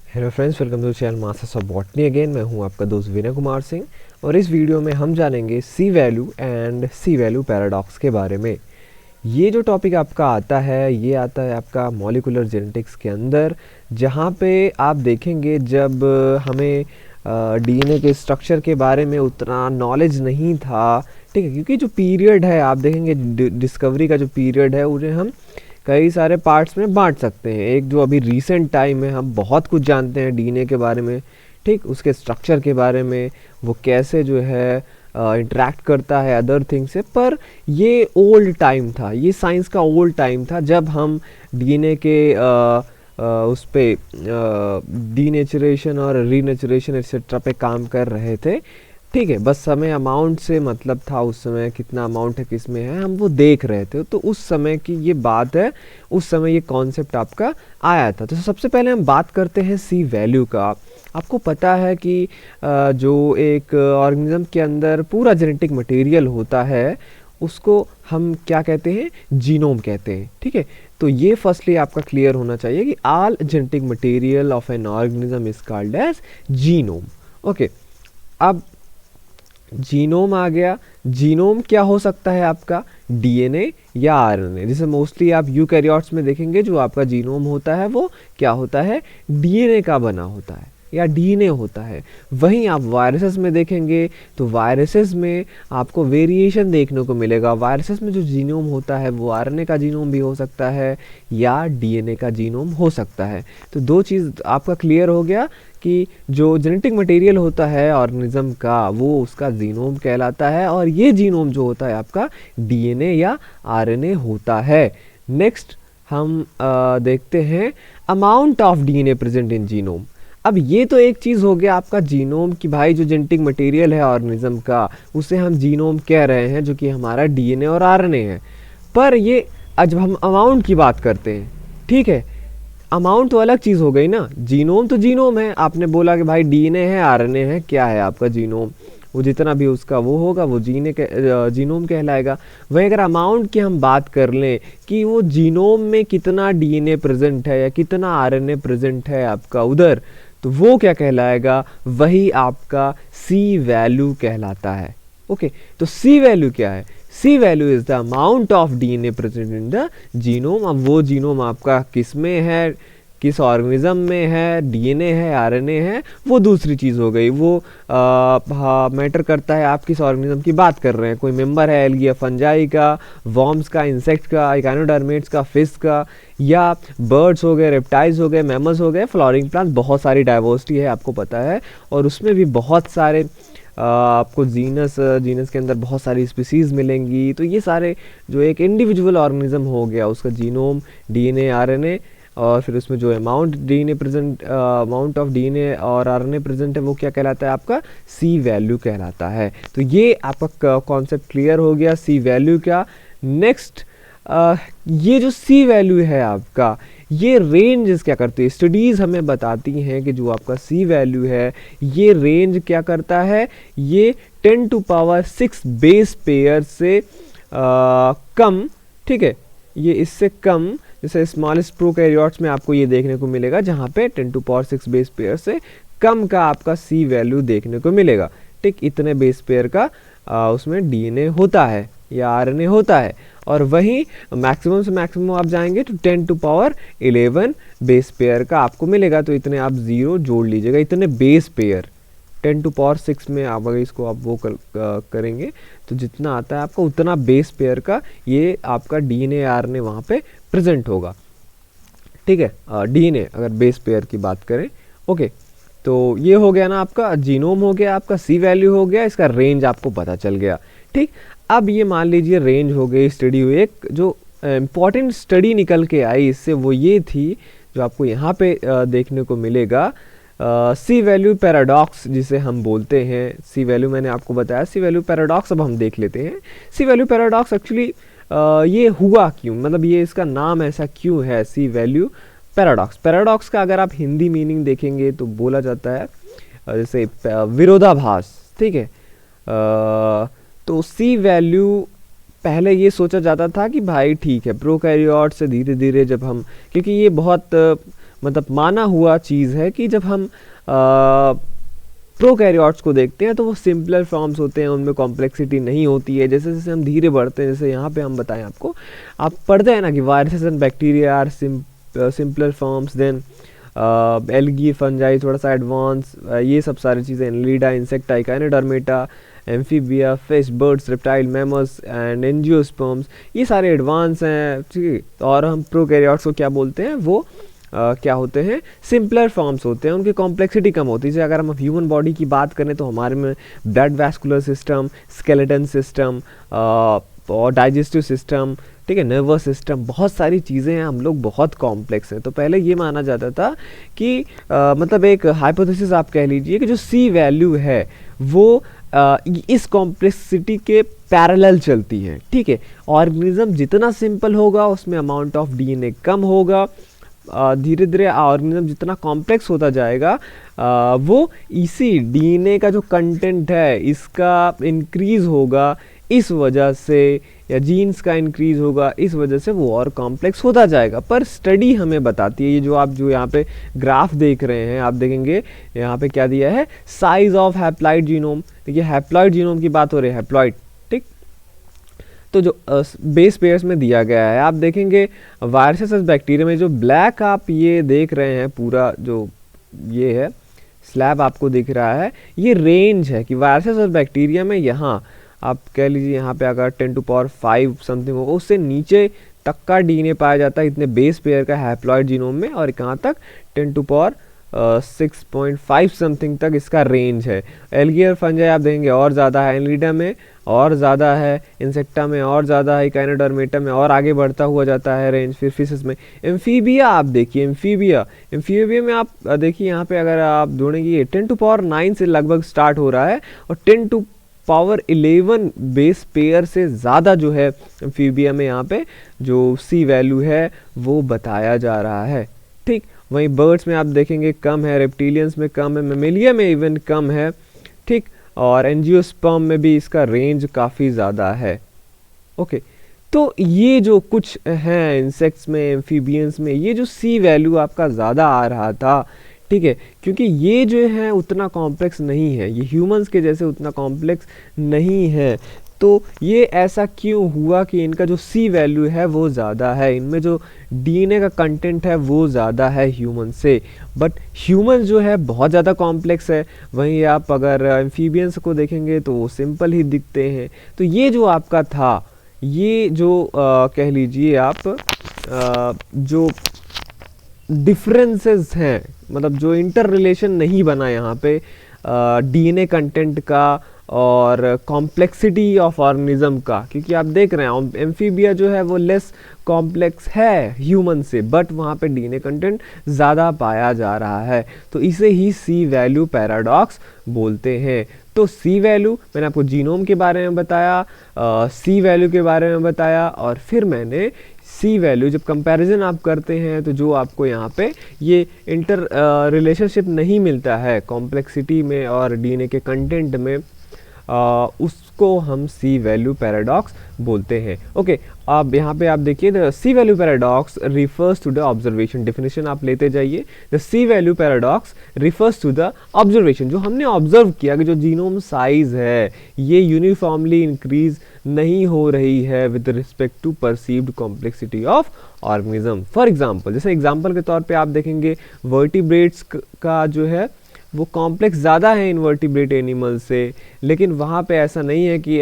Hello friends, welcome to channel Masters of Botany again. मैं हूं आपका दोस्त विनय कुमार सिंह और इस वीडियो में हम जानेंगे C value and C value paradox के बारे में। ये जो टॉपिक आपका आता है ये आता है आपका मॉलिक्यूलर जेनेटिक्स के अंदर, जहाँ पे आप देखेंगे जब हमें डीएनए के स्ट्रक्चर के बारे में उतना नॉलेज नहीं था, ठीक है, क्योंकि जो पीरियड है आप देखेंगे डिस्कवरी का जो पीरियड है उन्हें हम कई सारे पार्ट्स में बांट सकते हैं। एक जो अभी रीसेंट टाइम है हम बहुत कुछ जानते हैं डीएनए के बारे में, ठीक, उसके स्ट्रक्चर के बारे में, वो कैसे जो है इंटरेक्ट करता है अदर थिंग से। पर ये ओल्ड टाइम था, ये साइंस का ओल्ड टाइम था जब हम डीएनए के उस पे डीनेचुरेशन और रीनेचुरेशन एक्सेट्रा पे काम कर रहे थे, ठीक है। बस समय अमाउंट से मतलब था, उस समय कितना अमाउंट है किस में है हम वो देख रहे थे। तो उस समय की ये बात है, उस समय ये कॉन्सेप्ट आपका आया था। तो सबसे पहले हम बात करते हैं सी वैल्यू का। आपको पता है कि जो एक ऑर्गेनिज्म के अंदर पूरा जेनेटिक मटेरियल होता है उसको हम क्या कहते हैं, जीनोम कहते हैं, ठीक है। तो ये फर्स्टली आपका क्लियर होना चाहिए कि all genetic material of an organism is called as genome. Okay, अब जीनोम आ गया। जीनोम क्या हो सकता है आपका, डीएनए या आरएनए। जैसे मोस्टली आप यूकैरियोट्स में देखेंगे जो आपका जीनोम होता है वो क्या होता है, डीएनए का बना होता है या डीएनए होता है। वहीं आप वायरसेस में देखेंगे तो वायरसेस में आपको वेरिएशन देखने को मिलेगा। वायरसेस में जो जीनोम होता है वो आरएनए का जीनोम भी हो सकता है या डीएनए का जीनोम हो सकता है। तो दो चीज़ आपका क्लियर हो गया कि जो जेनेटिक मटेरियल होता है ऑर्गेनिज्म का वो उसका जीनोम कहलाता है, और ये जीनोम जो होता है आपका डीएनए या आरएनए होता है। नेक्स्ट हम देखते हैं amount of DNA present in genome. अब ये तो एक चीज़ हो गया आपका जीनोम कि भाई जो जेनेटिक मटेरियल है ऑर्गेनिज्म का उसे हम जीनोम कह रहे हैं, जो कि हमारा डीएनए और आरएनए है। पर ये जब हम अमाउंट की बात करते हैं, ठीक है, अमाउंट तो अलग चीज़ हो गई ना। जीनोम तो जीनोम है, आपने बोला कि भाई डीएनए है आरएनए है, क्या है आपका जीनोम, वो जितना भी उसका वो होगा वो जीनोम कहलाएगा। वहीं अगर अमाउंट की हम बात कर लें कि वो जीनोम में कितना डीएनए प्रेजेंट है या कितना आरएनए प्रेजेंट है आपका उधर, तो वो क्या कहलाएगा, वही आपका सी वैल्यू कहलाता है। ओके, तो सी वैल्यू क्या है, C value is the amount of DNA present in the genome. अब वो जीनोम आपका किस में है, किस ऑर्गेनिज्म में है, डीएनए है आरएनए है, वो दूसरी चीज़ हो गई। वो मैटर करता है आप किस ऑर्गेनिज्म की बात कर रहे हैं। कोई मेंबर है एल्गी या फंजाई का, वॉर्म्स का, इंसेक्ट का, इकाइनोडर्मेट्स का, फिश का, या बर्ड्स हो गए, रेप्टाइल्स हो गए, मैमल्स हो गए, फ्लावरिंग प्लांट, बहुत सारी डाइवर्सिटी है आपको पता है। और उसमें भी बहुत सारे आपको जीनस के अंदर बहुत सारी स्पीसीज़ मिलेंगी। तो ये सारे जो एक इंडिविजुअल ऑर्गेनिज्म हो गया उसका जीनोम, डीएनए, आरएनए, और फिर उसमें जो अमाउंट ऑफ डीएनए और आरएनए प्रेजेंट है वो क्या कहलाता है आपका, सी वैल्यू कहलाता है। तो ये आपका कॉन्सेप्ट क्लियर हो गया सी वैल्यू का। नेक्स्ट ये जो सी वैल्यू है आपका, ये रेंज क्या करती है, स्टडीज़ हमें बताती हैं कि जो आपका सी वैल्यू है ये रेंज क्या करता है, ये 10⁶ बेस पेयर से कम, ठीक है, ये इससे कम, जैसे स्मॉलेस्ट प्रोकैरियोट्स में आपको ये देखने को मिलेगा जहाँ पे 10⁶ बेस पेयर से कम का आपका सी वैल्यू देखने को मिलेगा, ठीक, इतने बेस पेयर का उसमें डीएनए होता है या आरएनए होता है। और वहीं मैक्सिमम से मैक्सिमम आप जाएंगे तो 10⁻11 बेस पेयर का आपको मिलेगा। तो इतने आप ज़ीरो जोड़ लीजिएगा, इतने बेस पेयर 10⁶ में आप अगर इसको आप वो करेंगे तो जितना आता है आपका उतना बेस पेयर का ये आपका डीएनए आरएनए वहाँ पे प्रेजेंट होगा, ठीक है। डीएनए अगर बेस पेयर की बात करें, ओके, तो ये हो गया ना आपका जीनोम, हो गया आपका सी वैल्यू, हो गया इसका रेंज आपको पता चल गया, ठीक। अब ये मान लीजिए रेंज हो गई, स्टडी हुई, एक जो इम्पॉर्टेंट स्टडी निकल के आई इससे वो ये थी जो आपको यहाँ पे देखने को मिलेगा, सी वैल्यू पैराडॉक्स जिसे हम बोलते हैं। सी वैल्यू मैंने आपको बताया, सी वैल्यू पैराडॉक्स अब हम देख लेते हैं। सी वैल्यू पैराडॉक्स एक्चुअली ये हुआ क्यों, मतलब ये इसका नाम ऐसा क्यों है सी वैल्यू पैराडॉक्स। पैराडॉक्स का अगर आप हिंदी मीनिंग देखेंगे तो बोला जाता है जैसे विरोधाभास, ठीक है। तो सी वैल्यू पहले ये सोचा जाता था कि भाई ठीक है प्रोकैरियोट से धीरे धीरे जब हम, क्योंकि ये बहुत मतलब माना हुआ चीज़ है कि जब हम प्रोकैरियोट्स को देखते हैं तो वो सिंपलर फॉर्म्स होते हैं, उनमें कॉम्प्लेक्सिटी नहीं होती है। जैसे जैसे हम धीरे बढ़ते हैं, जैसे यहाँ पे हम बताएं आपको, आप पढ़ते हैं ना कि viruses and bacteria are simpler forms, then algae fungi थोड़ा सा एडवांस, ये सब सारी चीज़ें, annelida, insecta, echinodermata, amphibia, fish, birds, reptile, mammals and angiosperms, ये सारे एडवांस हैं, ठीक है। और हम प्रोकैरियोट्स को क्या बोलते हैं, वो क्या होते हैं, सिंपलर फॉर्म्स होते हैं, उनकी कॉम्प्लेक्सिटी कम होती है। जैसे अगर हम ह्यूमन बॉडी की बात करें तो हमारे में blood vascular system, skeleton system और डाइजेस्टिव सिस्टम, ठीक है, नर्वस सिस्टम, बहुत सारी चीज़ें हैं, हम लोग बहुत कॉम्प्लेक्स हैं। तो पहले ये माना जाता था कि मतलब एक हाइपोथेसिस आप कह लीजिए कि जो सी वैल्यू है वो इस कॉम्प्लेक्सिटी के पैरेलल चलती है, ठीक है। ऑर्गेनिज्म जितना सिंपल होगा उसमें अमाउंट ऑफ डीएनए कम होगा, धीरे धीरे ऑर्गेनिज्म जितना कॉम्प्लेक्स होता जाएगा वो इसी डीएनए का जो कंटेंट है इसका इंक्रीज होगा, इस वजह से, या जीन्स का इंक्रीज होगा, इस वजह से वो और कॉम्प्लेक्स होता जाएगा। पर स्टडी हमें बताती है, ये जो आप जो यहाँ पे ग्राफ देख रहे हैं, आप देखेंगे यहाँ पे क्या दिया है, साइज ऑफ हैप्लॉइड जीनोम। देखिए हैप्लॉइड जीनोम की बात हो रही है, हैप्लॉइड, ठीक। तो जो बेस पेयर्स में दिया गया है, आप देखेंगे वायरसेस और बैक्टीरिया में जो ब्लैक आप ये देख रहे हैं, पूरा जो ये है स्लैब आपको दिख रहा है, ये रेंज है कि वायरसेस और बैक्टीरिया में यहाँ आप कह लीजिए यहाँ पे अगर 10 टू पावर 5 समथिंग होगा, उससे नीचे तक का डीएनए पाया जाता है इतने बेस पेयर का हैप्लॉइड जीनोम में, और कहाँ तक 10 टू पावर 6.5 समथिंग तक इसका रेंज है। एल्गी और फंजाई आप देखेंगे और ज़्यादा है, एनलिडा में और ज़्यादा है, इंसेक्टा में और ज़्यादा है, इकाइनोडर्मेटा में और आगे बढ़ता हुआ जाता है रेंज। फिर फिशेस में एम्फीबिया आप देखिए, एम्फीबिया में आप देखिए यहाँ पे अगर आप ढूंढेंगे 10 टू पावर 9 से लगभग स्टार्ट हो रहा है, और 10 टू पावर 11 बेस पेयर से ज़्यादा जो है एम्फीबिया में यहाँ पे जो सी वैल्यू है वो बताया जा रहा है, ठीक। वहीं बर्ड्स में आप देखेंगे कम है, रेप्टिलियंस में कम है, मेमेलिया में इवन कम है, ठीक। और एंजियोस्पर्म में भी इसका रेंज काफ़ी ज़्यादा है, ओके। तो ये जो कुछ हैं इंसेक्ट्स में, एम्फीबियंस में, ये जो सी वैल्यू आपका ज़्यादा आ रहा था, ठीक है, क्योंकि ये जो है उतना कॉम्प्लेक्स नहीं है, ये ह्यूमंस के जैसे उतना कॉम्प्लेक्स नहीं है। तो ये ऐसा क्यों हुआ कि इनका जो सी वैल्यू है वो ज़्यादा है, इनमें जो डीएनए का कंटेंट है वो ज़्यादा है ह्यूमन से, बट ह्यूमन जो है बहुत ज़्यादा कॉम्प्लेक्स है। वहीं आप अगर एम्फीबियंस को देखेंगे तो वो सिंपल ही दिखते हैं। तो ये जो आपका था, ये जो कह लीजिए आप जो डिफरेंसेस हैं, मतलब जो इंटर रिलेशन नहीं बना यहाँ पे डीएनए कंटेंट का और कॉम्प्लेक्सिटी ऑफ ऑर्गेनिज्म का, क्योंकि आप देख रहे हैं एम्फीबिया जो है वो लेस कॉम्प्लेक्स है ह्यूमन से, बट वहाँ पे डीएनए कंटेंट ज़्यादा पाया जा रहा है। तो इसे ही सी वैल्यू पैराडॉक्स बोलते हैं। तो सी वैल्यू मैंने आपको जीनोम के बारे में बताया, सी वैल्यू के बारे में बताया, और फिर मैंने सी वैल्यू जब कंपैरिजन आप करते हैं तो जो आपको यहाँ पे ये इंटर रिलेशनशिप नहीं मिलता है कॉम्प्लेक्सिटी में और डीएनए के कंटेंट में, उसको हम सी वैल्यू पैराडॉक्स बोलते हैं, ओके। अब यहाँ पे आप देखिए the C value paradox refers to the observation, definition आप लेते जाइए। The C value paradox refers to the observation, जो हमने ऑब्जर्व किया कि जो जीनोम साइज है ये यूनिफॉर्मली इंक्रीज नहीं हो रही है with respect to perceived complexity of organism. For example, जैसे एग्जांपल के तौर पे आप देखेंगे वर्टिब्रेट्स का जो है वो कॉम्प्लेक्स ज़्यादा है इनवर्टिब्रेट एनिमल से, लेकिन वहाँ पे ऐसा नहीं है कि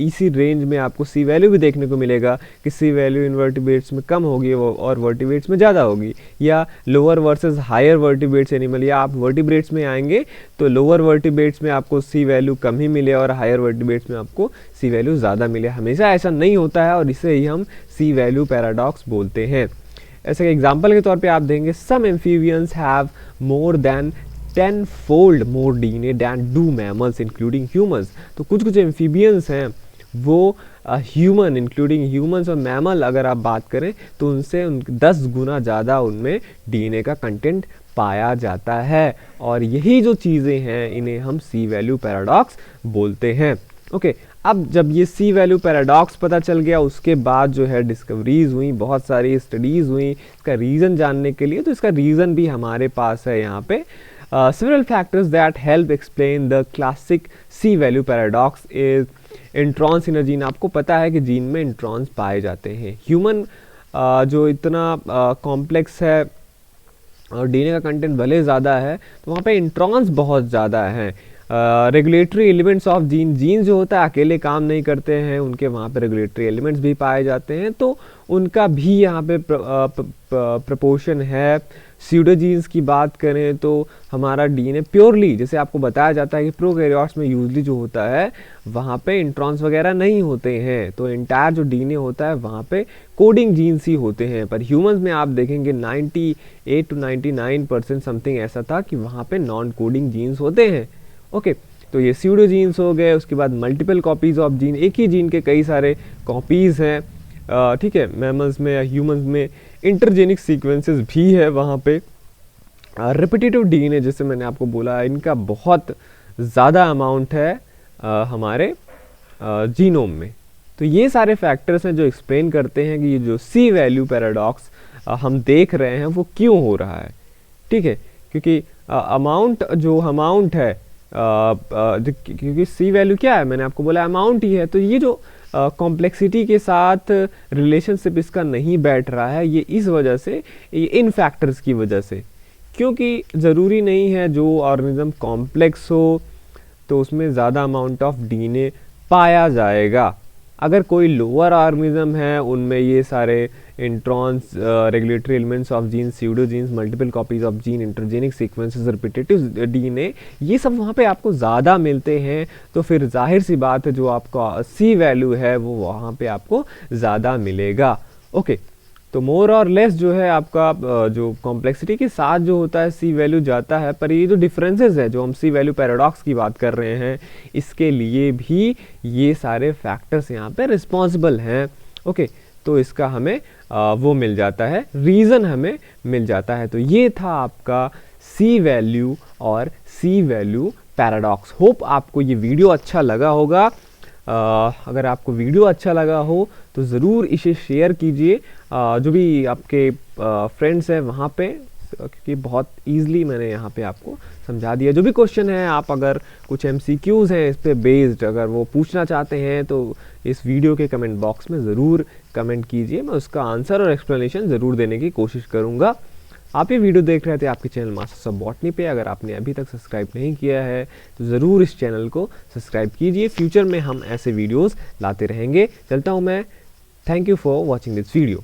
इसी रेंज में आपको सी वैल्यू भी देखने को मिलेगा कि सी वैल्यू इनवर्टिब्रेट्स में कम होगी और वर्टिब्रेट्स में ज़्यादा होगी, या lower versus higher vertebrates animal, या आप वर्टिब्रेट्स में आएंगे तो लोअर वर्टिब्रेट्स में आपको सी वैल्यू कम ही मिले और हायर वर्टिब्रेट्स में आपको सी वैल्यू ज़्यादा मिले। हमेशा ऐसा नहीं होता है और इसे ही हम सी वैल्यू पैराडॉक्स बोलते हैं। ऐसे एग्जाम्पल के तौर पर आप देंगे some amphibians have more than 10-fold more DNA than do mammals including humans। तो कुछ कुछ एम्फीबियंस हैं वो ह्यूमन इंक्लूडिंग ह्यूमंस और मैमल अगर आप बात करें तो उनसे 10 गुना ज़्यादा उनमें डीएनए का कंटेंट पाया जाता है, और यही जो चीज़ें हैं इन्हें हम सी वैल्यू पैराडॉक्स बोलते हैं। ओके अब जब ये सी वैल्यू पैराडॉक्स पता चल गया, उसके बाद जो है डिस्कवरीज हुई, बहुत सारी स्टडीज़ हुई इसका रीज़न जानने के लिए। तो इसका रीज़न भी हमारे पास है यहाँ पे। several factors that help explain the classic C value paradox is introns in a gene. आपको पता है कि जीन में इंट्रॉन्स पाए जाते हैं। ह्यूमन जो इतना कॉम्प्लेक्स है और डीएनए का कंटेंट भले ज़्यादा है, तो वहाँ पे इंट्रॉन्स बहुत ज़्यादा हैं। रेगुलेटरी एलिमेंट्स ऑफ जीन जो होता है अकेले काम नहीं करते हैं, उनके वहाँ पे रेगुलेटरी एलिमेंट्स भी पाए जाते हैं, तो उनका भी यहाँ पे प्रपोर्शन है। स्यूडोजीन्स की बात करें तो हमारा डीएनए प्योरली, जैसे आपको बताया जाता है कि प्रोकैरियोट्स में यूजली जो होता है वहाँ पे इंट्रॉन्स वगैरह नहीं होते हैं, तो इंटायर जो डीएनए होता है वहाँ पे कोडिंग जीन्स ही होते हैं। पर ह्यूमंस में आप देखेंगे 98 to 99% समथिंग ऐसा था कि वहाँ पे नॉन कोडिंग जीन्स होते हैं। ओके तो ये स्यूडो जीन्स हो गए। उसके बाद मल्टीपल कॉपीज़ ऑफ जीन, एक ही जीन के कई सारे कॉपीज़ हैं, ठीक है। मैमल्स में या ह्यूमंस में इंटरजेनिक सीक्वेंसेस भी है वहाँ पे। रिपीटेटिव डीएनए जैसे मैंने आपको बोला इनका बहुत ज़्यादा अमाउंट है हमारे जीनोम में। तो ये सारे फैक्टर्स हैं जो एक्सप्लेन करते हैं कि ये जो सी वैल्यू पैराडॉक्स हम देख रहे हैं वो क्यों हो रहा है, ठीक है। क्योंकि अमाउंट है, क्योंकि सी वैल्यू क्या है, मैंने आपको बोला अमाउंट ही है। तो ये जो कॉम्प्लेक्सिटी के साथ रिलेशनशिप इसका नहीं बैठ रहा है, ये इस वजह से, ये इन फैक्टर्स की वजह से। क्योंकि ज़रूरी नहीं है जो ऑर्गेनिज्म कॉम्प्लेक्स हो तो उसमें ज़्यादा अमाउंट ऑफ डीएनए पाया जाएगा। अगर कोई लोअर ऑर्गेनिज्म है उनमें ये सारे introns, regulatory elements of gene, pseudogenes, multiple copies of gene, intergenic sequences, repetitive DNA, ये सब वहाँ पे आपको ज़्यादा मिलते हैं। तो फिर जाहिर सी बात है जो आपका सी वैल्यू है वो वहाँ पे आपको ज़्यादा मिलेगा। ओके तो मोर और लेस जो है आपका जो कॉम्प्लेक्सिटी के साथ जो होता है सी वैल्यू जाता है। पर ये जो डिफरेंसेस है जो हम सी वैल्यू पैराडॉक्स की बात कर रहे हैं, इसके लिए भी ये सारे फैक्टर्स यहाँ पे रिस्पॉन्सिबल हैं। ओके तो इसका हमें वो मिल जाता है, रीज़न हमें मिल जाता है। तो ये था आपका सी वैल्यू और सी वैल्यू पैराडॉक्स। होप आपको ये वीडियो अच्छा लगा होगा। अगर आपको वीडियो अच्छा लगा हो तो ज़रूर इसे शेयर कीजिए जो भी आपके फ्रेंड्स हैं वहाँ पे, क्योंकि बहुत ईजिली मैंने यहाँ पे आपको समझा दिया। जो भी क्वेश्चन है, आप अगर कुछ एमसीक्यूज़ हैं इस पे बेस्ड अगर वो पूछना चाहते हैं तो इस वीडियो के कमेंट बॉक्स में ज़रूर कमेंट कीजिए, मैं उसका आंसर और एक्सप्लेनेशन ज़रूर देने की कोशिश करूँगा। आप ये वीडियो देख रहे थे आपके चैनल मास्टर्स ऑफ बॉटनी पे। अगर आपने अभी तक सब्सक्राइब नहीं किया है तो ज़रूर इस चैनल को सब्सक्राइब कीजिए। फ्यूचर में हम ऐसे वीडियोस लाते रहेंगे। चलता हूँ मैं। Thank you for watching this video.